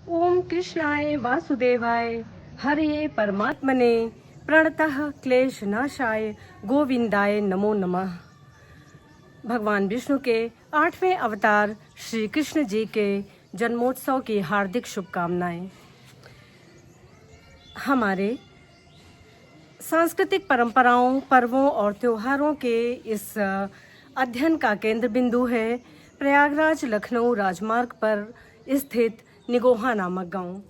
ओम कृष्णाय वासुदेवाय हरे परमात्मने प्रणतः क्लेश नाशाय गोविंदाय नमो नमः। भगवान विष्णु के 8वें अवतार श्री कृष्ण जी के जन्मोत्सव की हार्दिक शुभकामनाएं। हमारे सांस्कृतिक परंपराओं, पर्वों और त्योहारों के इस अध्ययन का केंद्र बिंदु है प्रयागराज लखनऊ राजमार्ग पर स्थित निगोहा नामक गांव।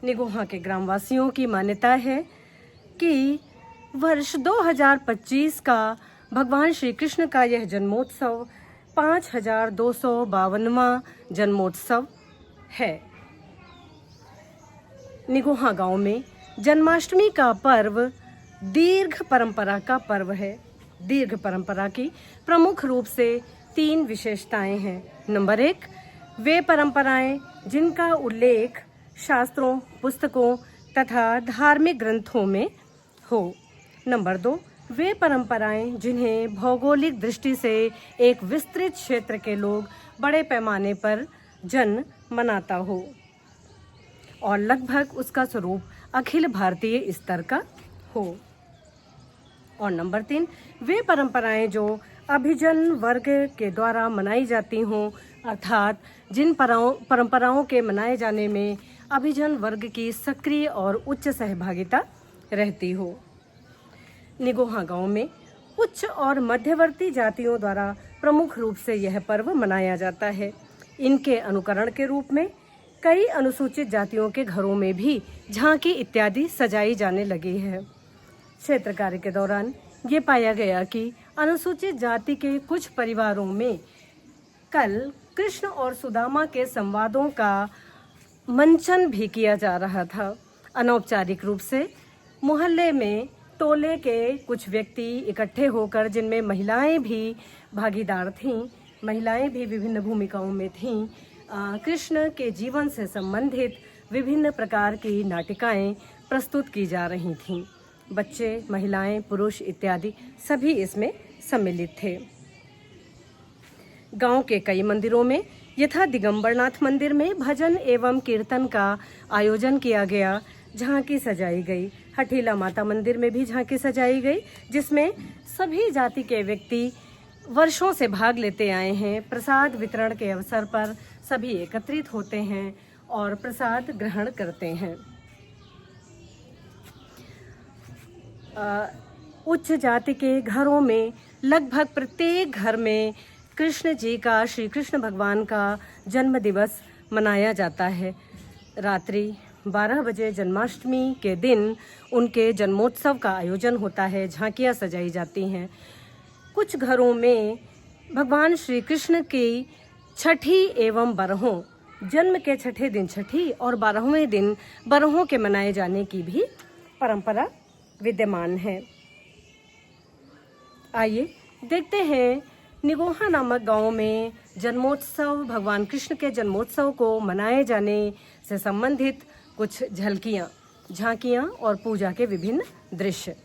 निगोहा के ग्रामवासियों की मान्यता है कि वर्ष 2025 का भगवान श्री कृष्ण का यह जन्मोत्सव 5252वां जन्मोत्सव है। निगोहा गांव में जन्माष्टमी का पर्व दीर्घ परंपरा का पर्व है। दीर्घ परंपरा की प्रमुख रूप से 3 विशेषताएं हैं। नंबर 1, वे परंपराएं जिनका उल्लेख शास्त्रों, पुस्तकों तथा धार्मिक ग्रंथों में हो। नंबर 2, वे परंपराएं जिन्हें भौगोलिक दृष्टि से एक विस्तृत क्षेत्र के लोग बड़े पैमाने पर जन्म मनाता हो और लगभग उसका स्वरूप अखिल भारतीय स्तर का हो। और नंबर 3, वे परंपराएं जो अभिजन वर्ग के द्वारा मनाई जाती हों, अर्थात जिन परंपराओं के मनाए जाने में अभिजन वर्ग की सक्रिय और उच्च सहभागिता रहती हो। निगोहा गांव में उच्च और मध्यवर्ती जातियों द्वारा प्रमुख रूप से यह पर्व मनाया जाता है। इनके अनुकरण के रूप में कई अनुसूचित जातियों के घरों में भी झांकी इत्यादि सजाई जाने लगी है। क्षेत्र कार्य के दौरान ये पाया गया कि अनुसूचित जाति के कुछ परिवारों में कल कृष्ण और सुदामा के संवादों का मंचन भी किया जा रहा था। अनौपचारिक रूप से मोहल्ले में टोले के कुछ व्यक्ति इकट्ठे होकर, जिनमें महिलाएं भी भागीदार थीं, महिलाएं भी विभिन्न भूमिकाओं में थीं, कृष्ण के जीवन से संबंधित विभिन्न प्रकार की नाटिकाएं प्रस्तुत की जा रही थीं। बच्चे, महिलाएं, पुरुष इत्यादि सभी इसमें सम्मिलित थे। गांव के कई मंदिरों में यथा दिगंबरनाथ मंदिर में भजन एवं कीर्तन का आयोजन किया गया, झांकी सजाई गई। हठीला माता मंदिर में भी झांकी सजाई गई, जिसमें सभी जाति के व्यक्ति वर्षों से भाग लेते आए हैं। प्रसाद वितरण के अवसर पर सभी एकत्रित होते हैं और प्रसाद ग्रहण करते हैं। उच्च जाति के घरों में लगभग प्रत्येक घर में कृष्ण जी का, श्री कृष्ण भगवान का जन्म दिवस मनाया जाता है। रात्रि 12 बजे जन्माष्टमी के दिन उनके जन्मोत्सव का आयोजन होता है, झांकियाँ सजाई जाती हैं। कुछ घरों में भगवान श्री कृष्ण की छठी एवं बरहों, जन्म के छठे दिन छठी और 12वें दिन बरहों के मनाए जाने की भी परंपरा विद्यमान है। आइए देखते हैं निगोहा नामक गांव में जन्मोत्सव, भगवान कृष्ण के जन्मोत्सव को मनाए जाने से संबंधित कुछ झलकियां, झांकियां और पूजा के विभिन्न दृश्य।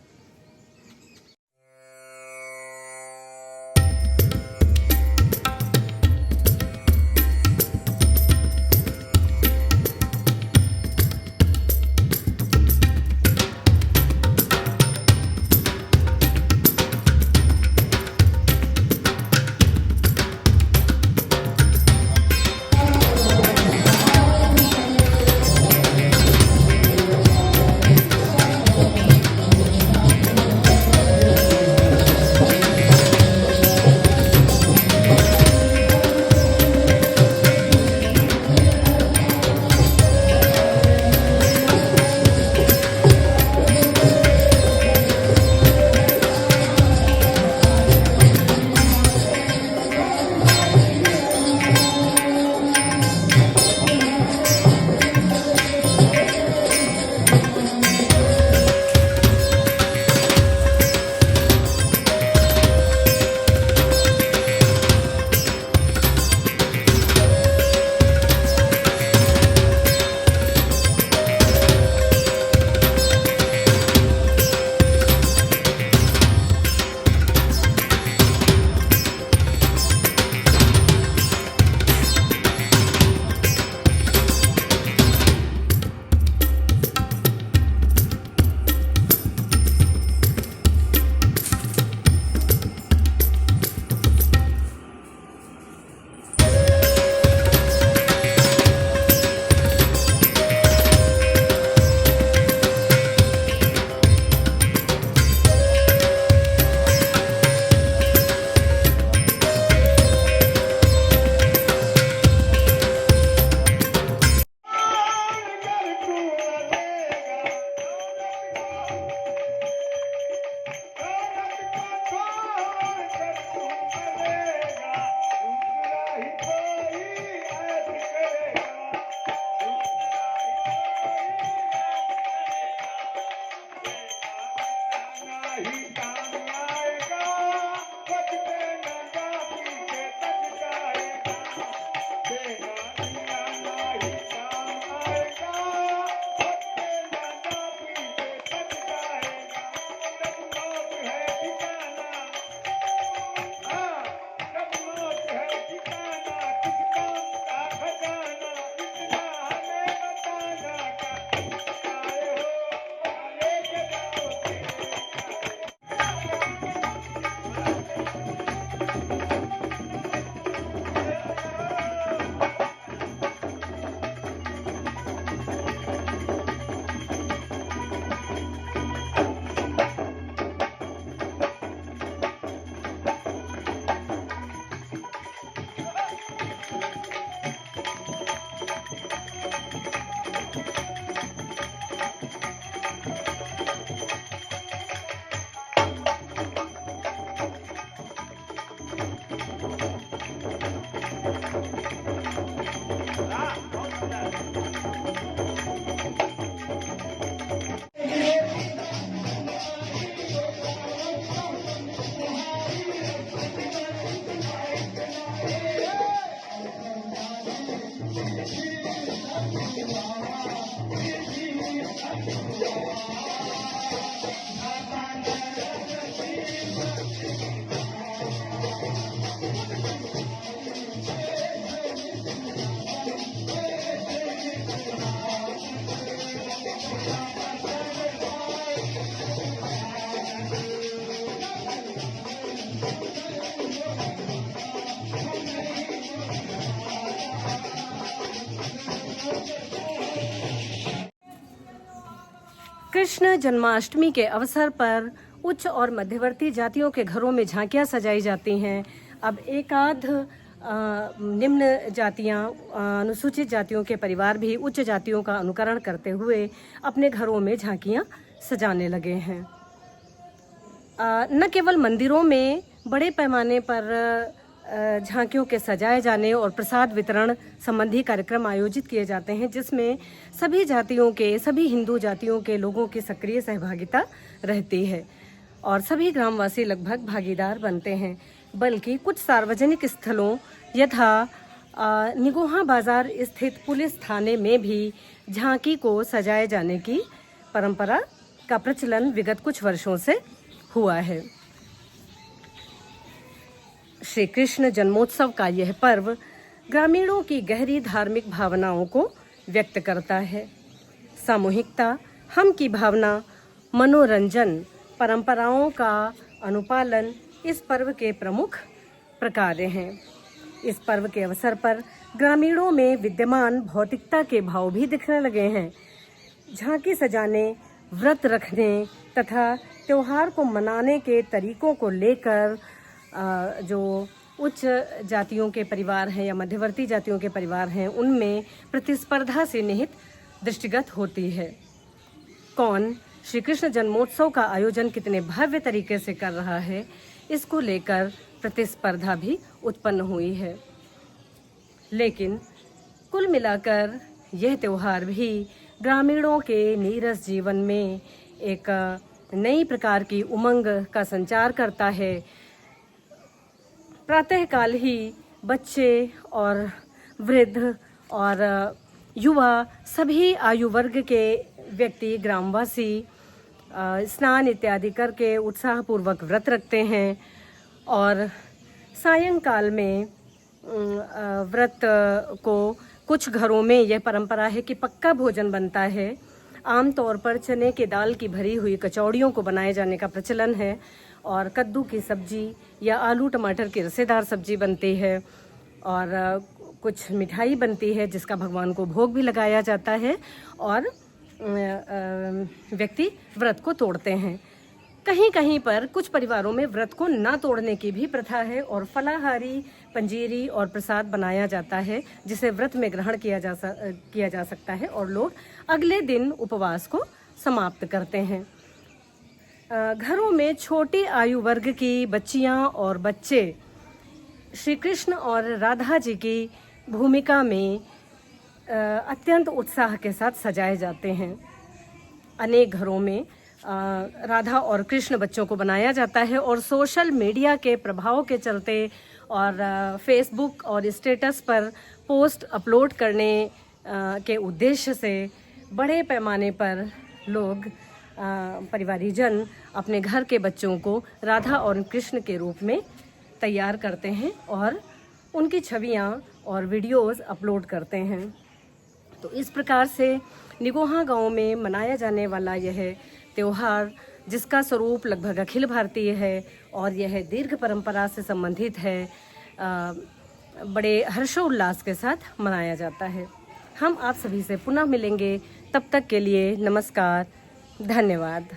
कृष्ण जन्माष्टमी के अवसर पर उच्च और मध्यवर्ती जातियों के घरों में झांकियां सजाई जाती हैं। अब एकाध निम्न जातियां, अनुसूचित जातियों के परिवार भी उच्च जातियों का अनुकरण करते हुए अपने घरों में झांकियां सजाने लगे हैं। न केवल मंदिरों में बड़े पैमाने पर झांकियों के सजाए जाने और प्रसाद वितरण संबंधी कार्यक्रम आयोजित किए जाते हैं, जिसमें सभी जातियों के, सभी हिंदू जातियों के लोगों की सक्रिय सहभागिता रहती है और सभी ग्रामवासी लगभग भागीदार बनते हैं। बल्कि कुछ सार्वजनिक स्थलों यथा निगोहा बाजार स्थित पुलिस थाने में भी झांकी को सजाए जाने की परंपरा का प्रचलन विगत कुछ वर्षों से हुआ है। श्री कृष्ण जन्मोत्सव का यह पर्व ग्रामीणों की गहरी धार्मिक भावनाओं को व्यक्त करता है। सामूहिकता, हम की भावना, मनोरंजन, परंपराओं का अनुपालन इस पर्व के प्रमुख प्रकार्य हैं। इस पर्व के अवसर पर ग्रामीणों में विद्यमान भौतिकता के भाव भी दिखने लगे हैं। झांकी सजाने, व्रत रखने तथा त्योहार को मनाने के तरीकों को लेकर जो उच्च जातियों के परिवार हैं या मध्यवर्ती जातियों के परिवार हैं, उनमें प्रतिस्पर्धा से निहित दृष्टिगत होती है। कौन श्री कृष्ण जन्मोत्सव का आयोजन कितने भव्य तरीके से कर रहा है, इसको लेकर प्रतिस्पर्धा भी उत्पन्न हुई है। लेकिन कुल मिलाकर यह त्योहार भी ग्रामीणों के नीरस जीवन में एक नई प्रकार की उमंग का संचार करता है। प्रातःकाल ही बच्चे और वृद्ध और युवा, सभी आयु वर्ग के व्यक्ति, ग्रामवासी स्नान इत्यादि करके उत्साहपूर्वक व्रत रखते हैं और सायंकाल में व्रत को कुछ घरों में यह परंपरा है कि पक्का भोजन बनता है। आमतौर पर चने के दाल की भरी हुई कचौड़ियों को बनाए जाने का प्रचलन है और कद्दू की सब्जी या आलू टमाटर की रसेदार सब्जी बनती है और कुछ मिठाई बनती है जिसका भगवान को भोग भी लगाया जाता है और व्यक्ति व्रत को तोड़ते हैं। कहीं कहीं पर कुछ परिवारों में व्रत को ना तोड़ने की भी प्रथा है और फलाहारी, पंजीरी और प्रसाद बनाया जाता है जिसे व्रत में ग्रहण किया जा सकता है और लोग अगले दिन उपवास को समाप्त करते हैं। घरों में छोटी आयु वर्ग की बच्चियां और बच्चे श्री कृष्ण और राधा जी की भूमिका में अत्यंत उत्साह के साथ सजाए जाते हैं। अनेक घरों में राधा और कृष्ण बच्चों को बनाया जाता है और सोशल मीडिया के प्रभाव के चलते और फेसबुक और स्टेटस पर पोस्ट अपलोड करने के उद्देश्य से बड़े पैमाने पर लोग, परिवारीजन अपने घर के बच्चों को राधा और कृष्ण के रूप में तैयार करते हैं और उनकी छवियां और वीडियोस अपलोड करते हैं। तो इस प्रकार से निगोहा गांव में मनाया जाने वाला यह त्योहार, जिसका स्वरूप लगभग अखिल भारतीय है और यह दीर्घ परंपरा से संबंधित है, बड़े हर्षोल्लास के साथ मनाया जाता है। हम आप सभी से पुनः मिलेंगे, तब तक के लिए नमस्कार, धन्यवाद।